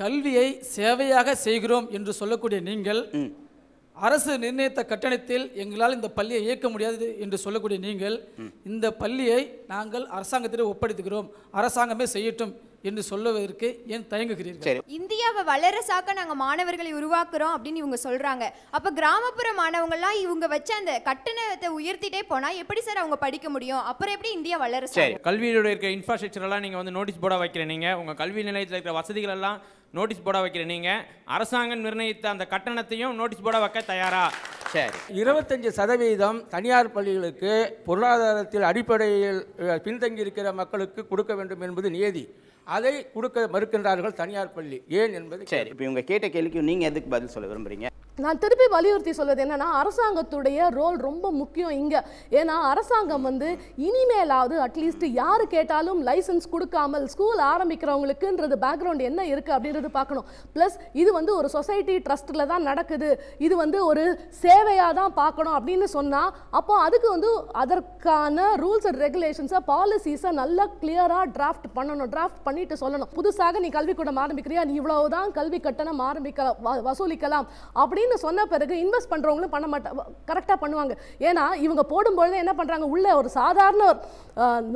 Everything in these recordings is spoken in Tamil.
கல்வியை சேவையாக செய்கிறோம் என்று சொல்லக்கூடிய நீங்கள், அரசு நிர்ணயித்த கட்டணத்தில் எங்களால் இந்த பள்ளியை இயக்க முடியாது என்று சொல்லக்கூடிய நீங்கள், இந்த பள்ளியை நாங்கள் அரசாங்கத்திடம் ஒப்படைத்துக்கிறோம், அரசாங்கமே செய்யட்டும் என்று சொல்லுவதற்கு ஏன் தயங்குகிறீர்கள்? இந்தியாவை வல்லரசாக்க நாங்க மாணவர்களை உருவாக்குறோம் அப்படின்னு இவங்க சொல்றாங்க. அப்ப கிராமப்புற மாணவங்கள்லாம் இவங்க வச்ச அந்த கட்டணத்தை உயர்த்திட்டே போனா எப்படி சார் அவங்க படிக்க முடியும்? அப்புறம் எப்படி இந்தியா வல்லரசு? கல்வியோட இருக்க இன்ஃப்ராஸ்ட்ரக்சர் எல்லாம் நீங்க வந்து நோட்டீஸ் போர்டா வைக்கிறீங்க, உங்க கல்வி நிலையத்தில் இருக்கிற வசதிகள் எல்லாம் நோட்டீஸ் போர்டா வைக்கிறீங்க, அரசாங்கம் நிர்ணயித்த அந்த கட்டணத்தையும் நோட்டீஸ் போர்டா வைக்க தயாரா? சரி, 25% தனியார் பள்ளிகளுக்கு பொருளாதாரத்தில் அடிப்படையில் பின்தங்கி இருக்கிற மக்களுக்கு கொடுக்க வேண்டும் என்பது நியதி. அதை கொடுக்க மறுக்கின்றார்கள் தனியார் பள்ளி. ஏன் என்பது. சரி, இப்போ இவங்க கேட்ட கேள்விக்கு நீங்க எதுக்கு பதில் சொல்ல விரும்புறீங்க? நான் திருப்பி வலியுறுத்தி சொல்வது என்னன்னா, அரசாங்கத்துடைய ரோல் ரொம்ப முக்கியம் இங்க. ஏன்னா அரசாங்கம் இனிமேலாவது அட்லீஸ்ட் யாரு கேட்டாலும் லைசன்ஸ் கொடுக்காமல் ஸ்கூல் ஆரம்பிக்கிறவங்களுக்குன்றது பேக்ரவுண்ட் என்ன இருக்கு அப்படின்றது பார்க்கணும். பிளஸ் இது ஒரு சொசைட்டி ட்ரஸ்ட்ல தான் நடக்குது, இது ஒரு சேவையாக தான் பார்க்கணும் அப்படின்னு சொன்னா, அப்போ அதுக்கு அதற்கான ரூல்ஸ் அண்ட் ரெகுலேஷன்ஸை பாலிசிஸை நல்லா கிளியரா டிராஃப்ட் பண்ணணும். டிராஃப்ட் பண்ணிட்டு சொல்லணும், புதுசாக நீ கல்விக்கூடம் ஆரம்பிக்கிறியா, நீ இவ்வளவுதான் கல்வி கட்டணம் வசூலிக்கலாம் அப்படின்னு சொன்ன பிறகு இன்வெஸ்ட் பண்றவங்களும் பண்ண மாட்டாங்க, கரெக்டா பண்ணுவாங்க. ஏன்னா இவங்க போடும்போது என்ன பண்றாங்க, உள்ள ஒரு சாதாரண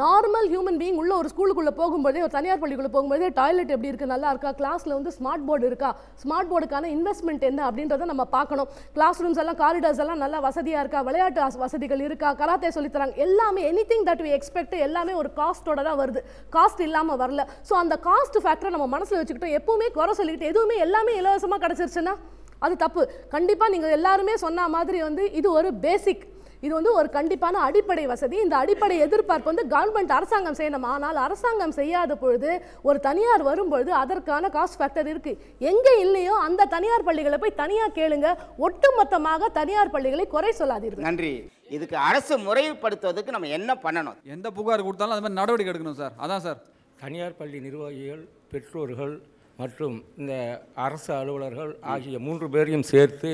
நார்மல் ஹியூமன் பீயிங் உள்ள ஒரு ஸ்கூலுக்குள்ள போகும்போதே, ஒரு தனியார் பள்ளிக்குள்ள போகும்போதே டாய்லெட் எப்படி இருக்கு, நல்லா இருக்கா, கிளாஸ்ல ஸ்மார்ட் போர்டு இருக்கா, ஸ்மார்ட் போர்டுக்கான இன்வெஸ்ட்மெண்ட் என்ன அப்படின்றத நம்ம பார்க்கணும். கிளாஸ் ரூம்ஸ் எல்லாம், காரிடார்ஸ் எல்லாம் நல்லா வசதியா இருக்கா, விளையாட்டு வசதிகள் இருக்கா, கராத்தே சொல்லி தராங்க, எல்லாமே எனிதிங் தட் வி எக்ஸ்பெக்ட் எல்லாமே ஒரு காஸ்டோட தான் வருது, காஸ்ட் இல்லாம வரல. ஸோ அந்த காஸ்ட் ஃபேக்டரை நம்ம மனசுல வச்சுக்கிட்டோம். எப்பவுமே குறை சொல்லிக்கிட்டு எதுவுமே எல்லாமே இலவசமா கிடைச்சிருச்சுன்னா அது தப்பு. கண்டிப்பா நீங்க எல்லாருமே சொன்ன மாதிரி இது ஒரு பேசிக், இது ஒரு கண்டிப்பான அடிப்படை வசதி. இந்த அடிப்படை எதிர்பார்ப்பு கவர்மெண்ட் அரசாங்கம் செய்யணும். ஆனால் அரசாங்கம் செய்யாத பொழுது ஒரு தனியார் வரும்பொழுது அதற்கான காஸ்ட் ஃபேக்டர் இருக்கு. எங்க இல்லையோ அந்த தனியார் பள்ளிகளை போய் தனியா கேளுங்க. ஒட்டுமொத்தமாக தனியார் பள்ளிகளை குறை சொல்லாதீர்கள். நன்றி. இதுக்கு அரசு முறைப்படுத்துவதற்கு நம்ம என்ன பண்ணணும்? எந்த புகார் கொடுத்தாலும் அது மாதிரி நடவடிக்கை எடுக்கணும் சார். அதான் சார். தனியார் பள்ளி நிர்வாகிகள், பெற்றோர்கள் மற்றும் இந்த அரசு அலுவலர்கள் ஆகிய 3 பேரையும் சேர்த்து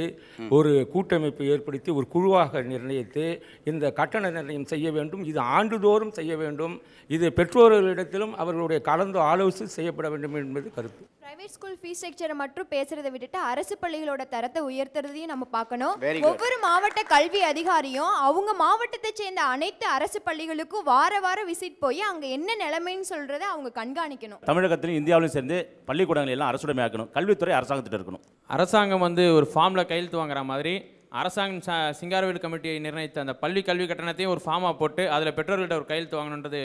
ஒரு கூட்டமைப்பு ஏற்படுத்தி ஒரு குழுவாக நிர்ணயித்து இந்த கட்டண நிர்ணயம் செய்ய வேண்டும். இது ஆண்டுதோறும் செய்ய வேண்டும். இது பெற்றோர்களிடத்திலும் அவர்களுடைய கலந்து ஆலோசனை செய்யப்பட வேண்டும் என்பது கருத்து. பிரைவேட் ஸ்கூல் ஃபீஸ் ஸ்ட்ரக்சரை மட்டும் பேசுறதை விட்டுட்டு அரசு பள்ளிகளோட தரத்தை உயர்த்துறதையும் நம்ம பார்க்கணும். ஒவ்வொரு மாவட்ட கல்வி அதிகாரியும் அவங்க மாவட்டத்தை சேர்ந்த அனைத்து அரசு பள்ளிகளுக்கும் வார விசிட் போய் அங்க என்ன நிலைமைன்னு சொல்றதை அவங்க கண்காணிக்கணும். தமிழகத்திலும் இந்தியாவிலும் சேர்ந்து பள்ளிக்கூடங்கள் எல்லாம் அரசுடைமையாக்கணும். கல்வித்துறை அரசாங்கத்திட்ட இருக்கணும். அரசாங்கம் ஒரு ஃபார்ம்ல கையெழுத்து வாங்குற மாதிரி அரசாங்கம் சிங்காரவேல் கமிட்டியை நிர்ணயித்த அந்த பள்ளி கல்வி கட்டணத்தையும் ஒரு ஃபார்மாக போட்டு அதில் பெற்றோர்கிட்ட ஒரு கையெழுத்து வாங்கணுன்றது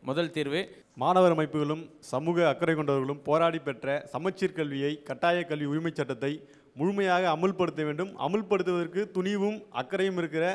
முதல் தீர்வு. மாணவர் அமைப்புகளும் சமூக அக்கறை கொண்டவர்களும் போராடி பெற்ற சமச்சீர் கல்வியை, கட்டாய கல்வி உரிமைச் சட்டத்தை முழுமையாக அமுல்படுத்த வேண்டும். அமுல்படுத்துவதற்கு துணிவும் அக்கறையும் இருக்கிற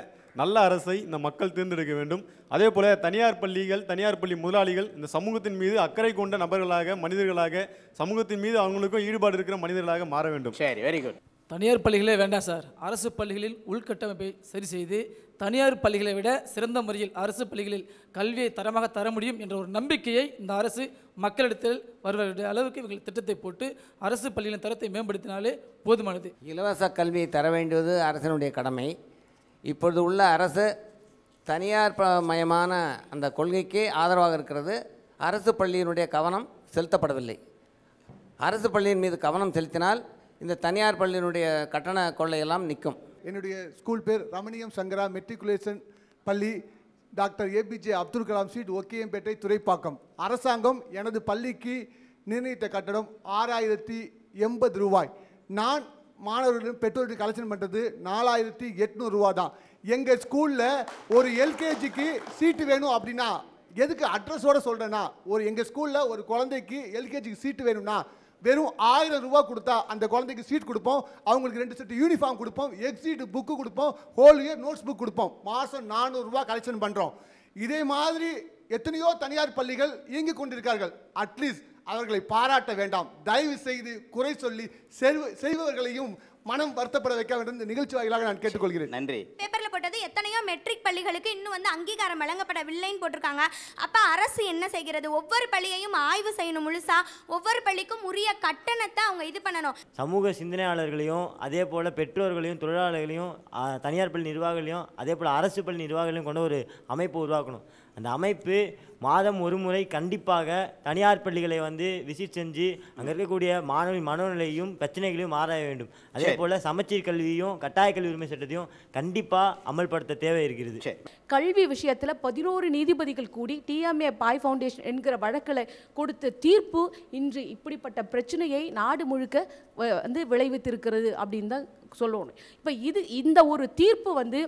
நல்ல அரசை இந்த மக்கள் தேர்ந்தெடுக்க வேண்டும். அதே போல தனியார் பள்ளிகள், தனியார் பள்ளி முதலாளிகள் இந்த சமூகத்தின் மீது அக்கறை கொண்ட நபர்களாக, மனிதர்களாக, சமூகத்தின் மீது அவங்களுக்கும் ஈடுபாடு இருக்கிற மனிதர்களாக மாற வேண்டும். சரி, வெரி குட். தனியார் பள்ளிகளே வேண்டாம் சார். அரசு பள்ளிகளில் உள்கட்டமைப்பை சரி செய்து தனியார் பள்ளிகளை விட சிறந்த முறையில் அரசு பள்ளிகளில் கல்வியை தரமாக தர முடியும் என்ற ஒரு நம்பிக்கையை இந்த அரசு மக்களிடத்தில் வருவதற்கு அளவுக்கு இவர்கள் திட்டத்தை போட்டு அரசு பள்ளிகளின் தரத்தை மேம்படுத்தினாலே போதுமானது. இலவச கல்வியை தர வேண்டியது அரசினுடைய கடமை. இப்பொழுது உள்ள அரசு தனியார் மயமான அந்த கொள்கைக்கு ஆதரவாக இருக்கிறது. அரசு பள்ளியினுடைய கவனம் செலுத்தப்படவில்லை. அரசு பள்ளியின் மீது கவனம் செலுத்தினால் இந்த தனியார் பள்ளியினுடைய கட்டண கொள்ளையெல்லாம் நிற்கும். என்னுடைய ஸ்கூல் பேர் ரமணியம் சங்கரா மெட்ரிகுலேஷன் பள்ளி, டாக்டர் ஏபிஜே அப்துல் கலாம் ஸ்ட்ரீட், ஒக்கியம்பேட்டை, துறைப்பாக்கம். அரசாங்கம் எனது பள்ளிக்கு நிர்ணயித்த கட்டணம் 6080 ரூபாய். நான் மாணவர்களிடம் பெற்றோர்கள் கலெக்ஷன் பண்ணுறது 4800 ரூபா தான். எங்கள் ஸ்கூலில் ஒரு எல்கேஜிக்கு சீட்டு வேணும் அப்படின்னா, எதுக்கு அட்ரஸோடு சொல்கிறேன்னா, எங்கள் ஸ்கூலில் ஒரு குழந்தைக்கு எல்கேஜிக்கு சீட்டு வேணும்னா வெறும் 1000 ரூபா கொடுத்தா அந்த குழந்தைக்கு சீட் கொடுப்போம். அவங்களுக்கு 2 செட் யூனிஃபார்ம் கொடுப்போம், எக்ஸிட் புக்கு கொடுப்போம், ஹோல் இயர் நோட்ஸ் புக் கொடுப்போம். மாதம் 400 ரூபா கலெக்ஷன் பண்ணுறோம். இதே மாதிரி எத்தனையோ தனியார் பள்ளிகள் இயங்கிக் கொண்டிருக்கார்கள். அட்லீஸ்ட் அவர்களை பாராட்ட வேண்டாம். தயவு செய்து குறை சொல்லி செய்பவர்களையும் மனம் வருத்தப்பட வைக்க வேண்டும் இந்த நிகழ்ச்சி வாயிலாக நான் கேட்டுக்கொள்கிறேன். நன்றி. பேப்பர்ல போட்டது எத்தனையோ மெட்ரிக் பள்ளிகளுக்கு இன்னும் வந்து அங்கீகாரம் வழங்கப்படவில்லைன்னு போட்டிருக்காங்க. அப்ப அரசு என்ன செய்கிறது? ஒவ்வொரு பள்ளியையும் ஆய்வு செய்யணும் முழுசா. ஒவ்வொரு பள்ளிக்கும் உரிய கட்டணத்தை அவங்க இது பண்ணணும். சமூக சிந்தனையாளர்களையும் அதே போல் பெற்றோர்களையும் தொழிலாளர்களையும் தனியார் பள்ளி நிர்வாகிகளையும் அதே போல் அரசு பள்ளி நிர்வாகிகளையும் கொண்ட ஒரு அமைப்பு உருவாக்கணும். அந்த அமைப்பு மாதம் ஒரு முறை கண்டிப்பாக தனியார் பள்ளிகளை வந்து விசிட் செஞ்சு அங்கே இருக்கக்கூடிய மாணவி மனநிலையும் பிரச்சனைகளையும் ஆராய வேண்டும். அதே போல் சமச்சீர் கல்வியும் கட்டாய கல்வி உரிமை சட்டத்தையும் கண்டிப்பாக அமல்படுத்த தேவை இருக்கிறது. கல்வி விஷயத்தில் 11 நீதிபதிகள் கூடி டிஎம்ஏ பாய் ஃபவுண்டேஷன் என்கிற வழக்கில் கொடுத்த தீர்ப்பு இன்று இப்படிப்பட்ட பிரச்சனையை நாடு முழுக்க வந்து விளைவித்திருக்கிறது அப்படின்னு தான் சொல்லணும். இப்போ இந்த ஒரு தீர்ப்பு வந்து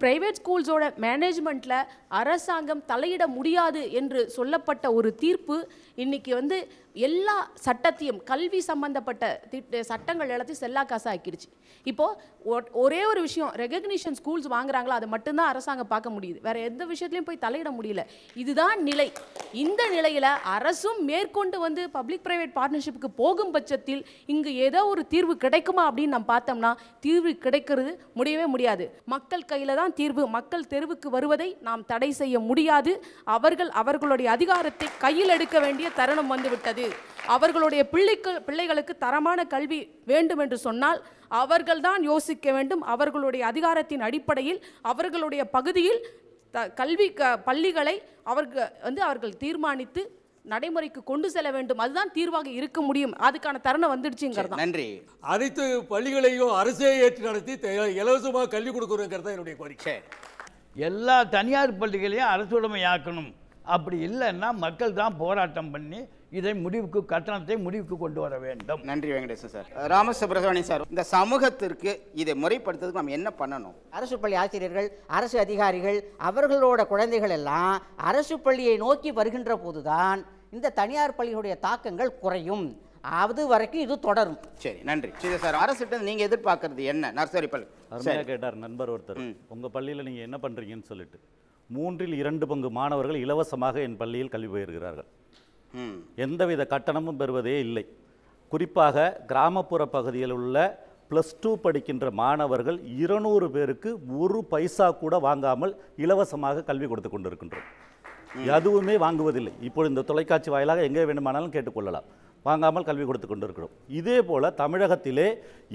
பிரைவேட் ஸ்கூல்ஸோட மேனேஜ்மெண்ட்டில் அரசாங்கம் தலையிட முடியாது என்று சொல்லப்பட்ட ஒரு தீர்ப்பு இன்னைக்கு வந்து எல்லா சட்டத்தையும் கல்வி சம்பந்தப்பட்ட சட்டங்கள் எல்லாத்தையும் செல்லா காசா ஆக்கிடுச்சு. இப்போது ஒரே ஒரு விஷயம், ரெகக்னிஷன் ஸ்கூல்ஸ் வாங்குறாங்களா அதை மட்டும்தான் அரசாங்கம் பார்க்க முடியுது, வேற எந்த விஷயத்துலையும் போய் தலையிட முடியல. இதுதான் நிலை. இந்த நிலையில் அரசும் மேற்கொண்டு வந்து பப்ளிக் பிரைவேட் பார்ட்னர்ஷிப்புக்கு போகும் பட்சத்தில் இங்கு ஏதோ ஒரு தீர்வு கிடைக்குமா அப்படின்னு நம்ம பார்த்தோம்னா தீர்வு கிடைக்கிறது முடியவே முடியாது. மக்கள் கையில் தான் தீர்வு. மக்கள் தெருவுக்கு வருவதை நாம் தடை செய்ய முடியாது. அவர்களுடைய அதிகாரத்தை கையில் எடுக்க வேண்டிய தருணம் வந்துவிட்டது. அவர்களுடைய பிள்ளைகளுக்கு தரமான கல்வி வேண்டும் என்று சொன்னால் அவர்கள்தான் யோசிக்க வேண்டும். அவர்களுடைய அதிகாரத்தின் அடிப்படையில் அவர்களுடைய பகுதியில் பள்ளிகளை அவர்கள் தீர்மானித்து நடைமுறைக்கு கொண்டு செல்ல வேண்டும். அதுதான் தீர்வாக இருக்க முடியும். அதுக்கான தருணம் வந்துடுச்சுங்கிறது. நன்றி. அனைத்து பள்ளிகளையும் அரசே ஏற்று நடத்தி இலவசமாக கல்வி கொடுக்கணுங்கிறது என்னுடைய கோரிக்கை. எல்லா தனியார் பள்ளிகளையும் அரசுடைமையாக்கணும். அப்படி இல்லைன்னா மக்கள் தான் போராட்டம் பண்ணி இதை கட்டணத்தை முடிவுக்கு கொண்டு வர வேண்டும். நன்றி வெங்கடேசன் சார். ராமசுப்ரமணியன் சார், இந்த சமூகத்திற்கு இதை முறைப்படுத்துறதுக்கு நம்ம என்ன பண்ணணும்? அரசு பள்ளி ஆசிரியர்கள், அரசு அதிகாரிகள், அவர்களோட குழந்தைகள் எல்லாம் அரசு பள்ளியை நோக்கி வருகின்ற போதுதான் இந்த தனியார் பள்ளிகளுடைய தாக்கங்கள் குறையும். அது வரைக்கும் இது தொடரும். சரி, நன்றி. சரி சார், அரசுகிட்ட நீங்க எதிர்பார்க்கறது என்ன? நர்சரி பள்ளி அருமையாக கேட்டார் நண்பர் ஒருத்தர், உங்க பள்ளியில் நீங்க என்ன பண்றீங்கன்னு சொல்லிட்டு. 3/2 பங்கு இலவசமாக என் பள்ளியில் கல்வி பயிர்கிறார்கள். எந்தவித கட்டணமும் பெறுவதே இல்லை. குறிப்பாக கிராமப்புற பகுதியில் உள்ள +2 படிக்கின்ற மாணவர்கள் 200 பேருக்கு 1 பைசா கூட வாங்காமல் இலவசமாக கல்வி கொடுத்து கொண்டிருக்கின்றோம். எதுவுமே வாங்குவதில்லை. இப்போ இந்த தொலைக்காட்சி வாயிலாக எங்கே வேண்டுமானாலும் கேட்டுக்கொள்ளலாம். வாங்காமல் கல்வி கொடுத்து கொண்டிருக்கிறோம். இதே போல் தமிழகத்திலே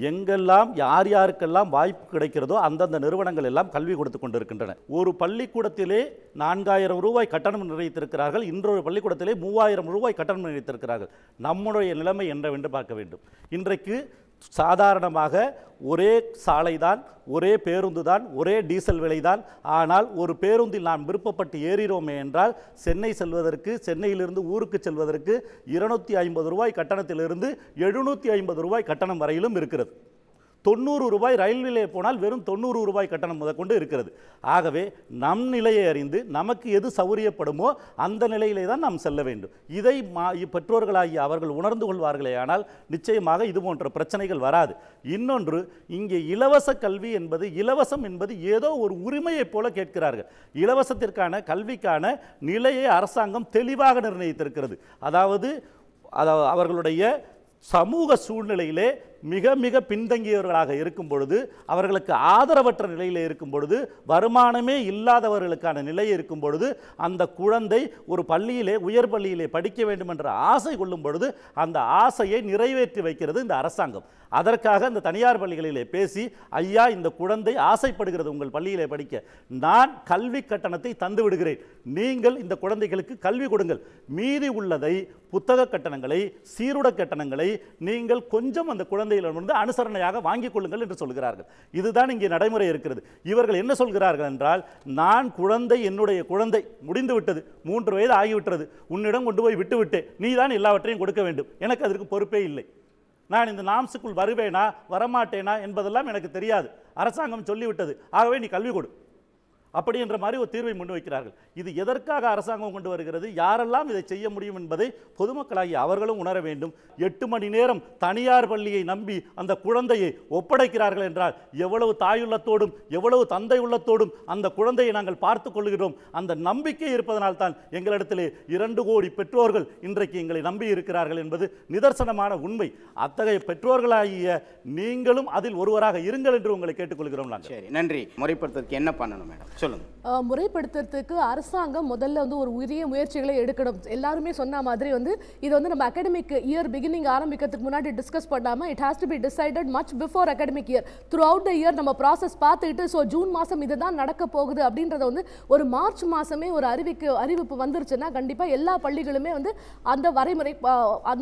எங்கெல்லாம் யார் யாருக்கெல்லாம் வாய்ப்பு கிடைக்கிறதோ அந்தந்த நிறுவனங்கள் எல்லாம் கல்வி கொடுத்து கொண்டிருக்கின்றன. ஒரு பள்ளிக்கூடத்திலே 4000 ரூபாய் கட்டணம் நிர்ணயித்திருக்கிறார்கள். இன்றொரு பள்ளிக்கூடத்திலே 3000 ரூபாய் கட்டணம் நிர்ணயித்திருக்கிறார்கள். நம்முடைய நிலைமை என்னவென்று பார்க்க வேண்டும். இன்றைக்கு சாதாரணமாக ஒரே சாலை தான், ஒரே பேருந்து தான், ஒரே டீசல் விலை தான். ஆனால் ஒரு பேருந்தில் நாம் விருப்பப்பட்டு ஏறினோமே என்றால் சென்னை செல்வதற்கு, சென்னையிலிருந்து ஊருக்கு செல்வதற்கு 250 ரூபாய் கட்டணத்திலிருந்து 750 ரூபாய் கட்டணம் வரையிலும் இருக்கிறது. 90 ரூபாய் ரயில்வே போனால் வெறும் 90 ரூபாய் கட்டணம் முதற்கொண்டு இருக்கிறது. ஆகவே நம் நிலையை அறிந்து நமக்கு எது சௌரியப்படுமோ அந்த நிலையிலே தான் நாம் செல்ல வேண்டும். இதை பெற்றோர்களாகிய அவர்கள் உணர்ந்து கொள்வார்களே ஆனால் நிச்சயமாக இது போன்ற பிரச்சனைகள் வராது. இன்னொன்று, இங்கே இலவச கல்வி என்பது, இலவசம் என்பது ஏதோ ஒரு உரிமையைப் போல கேட்கிறார்கள். இலவசத்திற்கான கல்விக்கான நிலையை அரசாங்கம் தெளிவாக நிர்ணயித்திருக்கிறது. அதாவது அவர்களுடைய சமூக சூழ்நிலையிலே மிக மிக பின்தங்கியவர்களாக இருக்கும் பொழுது, அவர்களுக்கு ஆதரவற்ற நிலையில் இருக்கும் பொழுது, வருமானமே இல்லாதவர்களுக்கான நிலை இருக்கும் பொழுது, அந்த குழந்தை ஒரு பள்ளியிலே, உயர் பள்ளியிலே படிக்க வேண்டும் என்ற ஆசை கொள்ளும் பொழுது அந்த ஆசையை நிறைவேற்றி வைக்கிறது இந்த அரசாங்கம். அதற்காக இந்த தனியார் பள்ளிகளிலே பேசி, ஐயா இந்த குழந்தை ஆசைப்படுகிறது உங்கள் பள்ளியிலே படிக்க, நான் கல்வி கட்டணத்தை தந்து விடுகிறேன், நீங்கள் இந்த குழந்தைகளுக்கு கல்வி கொடுங்கள், மீதி உள்ளதை புத்தக கட்டணங்களை, சீருட கட்டணங்களை நீங்கள் கொஞ்சம் அந்த குழந்தைகளிடமிருந்து அனுசரணையாக வாங்கிக் கொள்ளுங்கள் என்று சொல்கிறார்கள். இதுதான் இங்கே நடைமுறை இருக்கிறது. இவர்கள் என்ன சொல்கிறார்கள் என்றால், நான் குழந்தை, என்னுடைய குழந்தை முடிந்து விட்டது, 3 வயது ஆகிவிட்டது, உன்னிடம் கொண்டு போய் விட்டுவிட்டேன், நீ தான் எல்லாவற்றையும் கொடுக்க வேண்டும், எனக்கு அதற்கு பொறுப்பே இல்லை, நான் இந்த நாம்ஸுக்குள் வருவேனா வரமாட்டேனா என்பதெல்லாம் எனக்கு தெரியாது, அரசாங்கம் சொல்லிவிட்டது, ஆகவே நீ கல்வி கொடு. அப்படி என்ற மாதிரி ஒரு தீர்வை முன்வைக்கிறார்கள். இது எதற்காக அரசாங்கம் கொண்டு வருகிறது, யாரெல்லாம் இதை செய்ய முடியும் என்பதை பொதுமக்களாகி அவர்களும் உணர வேண்டும். 8 மணி நேரம் தனியார் பள்ளியை நம்பி அந்த குழந்தையை ஒப்படைக்கிறார்கள் என்றால் எவ்வளவு தாயுள்ளத்தோடும் எவ்வளவு தந்தை உள்ளத்தோடும் அந்த குழந்தையை நாங்கள் பார்த்து கொள்கிறோம். அந்த நம்பிக்கை இருப்பதனால்தான் எங்களிடத்திலே 2 கோடி பெற்றோர்கள் இன்றைக்கு எங்களை நம்பி இருக்கிறார்கள் என்பது நிதர்சனமான உண்மை. அத்தகைய பெற்றோர்களாகிய நீங்களும் அதில் ஒருவராக இருங்கள் என்று உங்களை கேட்டுக்கொள்கிறோம். சரி, நன்றி. முறைப்படுத்துறதுக்கு என்ன பண்ணணும் மேடம், சொல்லுங்க. முறைப்படுத்துறதுக்கு அரசாங்கம் முதல்ல வந்து ஒரு உரிய முயற்சிகளை எடுக்கணும். எல்லாருமே சொன்ன மாதிரி வந்து இது வந்து நம்ம அகாடமிக் இயர் பிகினிங் ஆரம்பிக்கிறதுக்கு முன்னாடி டிஸ்கஸ் பண்ணாம it has to be decided much before academic year. Through out the year நம்ம ப்ராசஸ் பார்த்துக்கிட்டு ஸோ ஜூன் மாதம் இதுதான் நடக்க போகுது அப்படின்றத வந்து ஒரு மார்ச் மாதமே ஒரு அறிவிப்பு வந்துருச்சுன்னா கண்டிப்பாக எல்லா பள்ளிகளுமே வந்து அந்த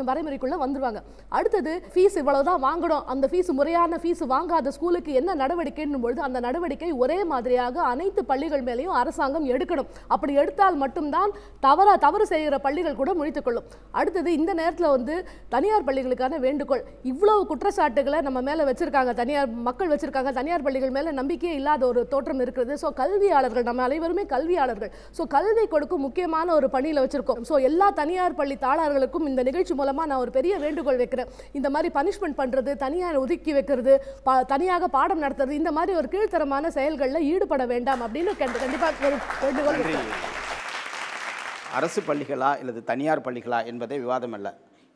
வரைமுறைக்குள்ளே வந்துருவாங்க. அடுத்தது ஃபீஸ் இவ்வளவுதான் வாங்கணும், அந்த ஃபீஸ் முறையான ஃபீஸ் வாங்காத ஸ்கூலுக்கு என்ன நடவடிக்கைன்னும் பொழுது அந்த நடவடிக்கை ஒரே மாதிரியாக அனைத்து பள்ளிகள் மேலேயும் அரசாங்கம் எடுக்கணும். அப்படி எடுத்தால் மட்டும்தான் தவறு செய்கிற பள்ளிகள் கூட முழித்துக் கொள்ளும். அடுத்தது இந்த நேரத்தில் வந்து தனியார் பள்ளிகளுக்கான வேண்டுகோள். இவ்வளவு குற்றச்சாட்டுகளை நம்ம மேலே வச்சிருக்காங்க, தனியார் மக்கள் வச்சிருக்காங்க, தனியார் பள்ளிகள் மேலே நம்பிக்கையே இல்லாத ஒரு தோற்றம் இருக்கிறது. ஸோ கல்வியாளர்கள், நம்ம அனைவருமே கல்வியாளர்கள், ஸோ கல்வி கொடுக்கும் முக்கியமான ஒரு பணியில் வச்சிருக்கோம். ஸோ எல்லா தனியார் பள்ளி தாளாளர்களுக்கும் இந்த நிகழ்ச்சி மூலமாக நான் ஒரு பெரிய வேண்டுகோள் வைக்கிறேன். இந்த மாதிரி பனிஷ்மெண்ட் பண்ணுறது, தனியார் ஒதுக்கி வைக்கிறது, தனியாக பாடம் நடத்துறது, இந்த மாதிரி ஒரு கீழ்த்தரமான செயல்களில் ஈடுபட வேண்டாம் அப்படின்னு கண்டிப்பாக ஒரு வேண்டுகோள் வைக்கிறேன். அரசு பள்ளிகளா அல்லது தனியார் பள்ளிகளா என்பதே விவாதம் அல்ல.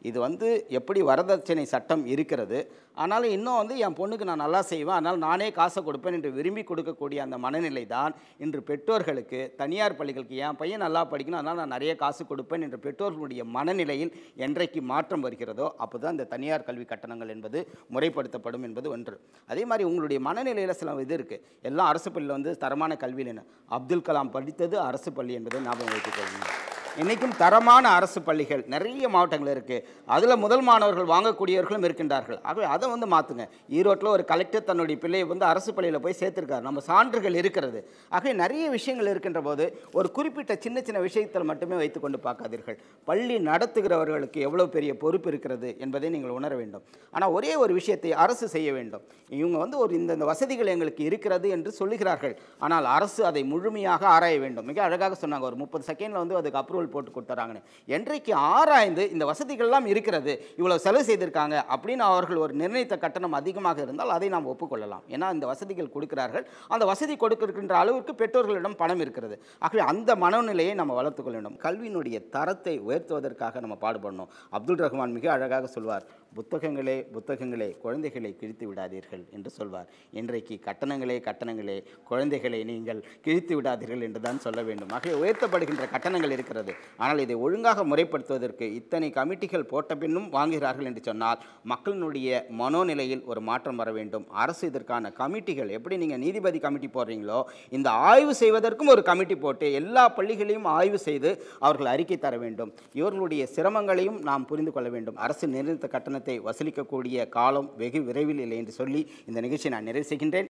இது வந்து எப்படி வரதட்சணை சட்டம் இருக்கிறது, ஆனாலும் இன்னும் என் பொண்ணுக்கு நான் நல்லா செய்வேன், அதனால் நானே காசை கொடுப்பேன் என்று விரும்பி கொடுக்கக்கூடிய அந்த மனநிலை தான் இன்று பெற்றோர்களுக்கு, தனியார் பள்ளிகளுக்கு என் பையன் நல்லா படிக்கணும் அதனால் நான் நிறைய காசு கொடுப்பேன் என்ற பெற்றோர்களுடைய மனநிலையில் என்றைக்கு மாற்றம் வருகிறதோ அப்போ தான் இந்த தனியார் கல்வி கட்டணங்கள் என்பது முறைப்படுத்தப்படும் என்பது ஒன்று. அதே மாதிரி உங்களுடைய மனநிலையில் சில இது இருக்குது. எல்லாம் அரசு பள்ளியில் தரமான கல்வியில் என்ன, அப்துல் கலாம் படித்தது அரசு பள்ளி என்பதை ஞாபகம் வைத்துக் கொள்ளுங்கள். இன்றைக்கும் தரமான அரசு பள்ளிகள் நிறைய மாவட்டங்கள் இருக்குது. அதில் முதல் மாணவர்கள் வாங்கக்கூடியவர்களும் இருக்கின்றார்கள். ஆகவே அதை மாற்றுங்க. ஈரோட்டில் ஒரு கலெக்டர் தன்னுடைய பிள்ளையை அரசு பள்ளியில் போய் சேர்த்துருக்காரு. நம்ம சான்றுகள் இருக்கிறது. ஆகவே நிறைய விஷயங்கள் இருக்கின்ற போது ஒரு குறிப்பிட்ட சின்ன சின்ன விஷயத்தில் மட்டுமே வைத்துக்கொண்டு பார்க்காதீர்கள். பள்ளி நடத்துகிறவர்களுக்கு எவ்வளோ பெரிய பொறுப்பு இருக்கிறது என்பதை நீங்கள் உணர வேண்டும். ஆனால் ஒரே ஒரு விஷயத்தை அரசு செய்ய வேண்டும். இவங்க ஒரு இந்த வசதிகள் எங்களுக்கு இருக்கிறது என்று சொல்லுகிறார்கள், ஆனால் அரசு அதை முழுமையாக ஆராய வேண்டும். மிக அழகாக சொன்னாங்க, ஒரு 30 செகண்டில் அதுக்கு அப்ரூவல் போட்டு கொடுத்துறாங்கன்னு. என்றைக்கு ஆராய்ந்து இந்த வசதிகள்லாம் இருக்கிறது, இவ்வளவு செலவு செய்திருக்காங்க அப்படின்னு அவர்கள் ஒரு நிர்ணயித்த கட்டணம் அதிகமாக இருந்தால் அதை நாம் ஒப்புக்கொள்ளலாம். ஏன்னா இந்த வசதிகள் கொடுக்கிறார்கள், அந்த வசதி கொடுக்கின்ற அளவுக்கு பெற்றோர்களிடம் பணம் இருக்கிறது. ஆகவே அந்த மனநிலையை நம்ம வளர்த்துக்கொள்ள வேண்டும். கல்வியினுடைய தரத்தை உயர்த்துவதற்காக நம்ம பாடுபடணும். அப்துல் ரஹ்மான் மிக அழகாக சொல்வார், புத்தகங்களே புத்தகங்களே குழந்தைகளை கிழித்து விடாதீர்கள் என்று சொல்வார். இன்றைக்கு கட்டணங்களே குழந்தைகளை நீங்கள் கிழித்து விடாதீர்கள் என்று தான் சொல்ல வேண்டும். ஆகவே உயர்த்தப்படுகின்ற கட்டணங்கள் இருக்கிறது, ஆனால் இதை ஒழுங்காக முறைப்படுத்துவதற்கு இத்தனை கமிட்டிகள் போட்ட பின்னும் வாங்குகிறார்கள் என்று சொன்னால் மக்களினுடைய மனோநிலையில் ஒரு மாற்றம் வர வேண்டும். அரசு இதற்கான கமிட்டிகள், எப்படி நீங்கள் நீதிபதி கமிட்டி போடுறீங்களோ இந்த ஆய்வு செய்வதற்கும் ஒரு கமிட்டி போட்டு எல்லா பள்ளிகளையும் ஆய்வு செய்து அவர்கள் அறிக்கை தர வேண்டும். இவர்களுடைய சிரமங்களையும் நாம் புரிந்து கொள்ள வேண்டும். அரசு நிர்ணயித்த கட்டணத்தை வசூலிக்கக்கூடிய காலம் வெகு விரைவில் இல்லை என்று சொல்லி இந்த நிகழ்ச்சியை நான் நிறைவு செய்கின்றேன்.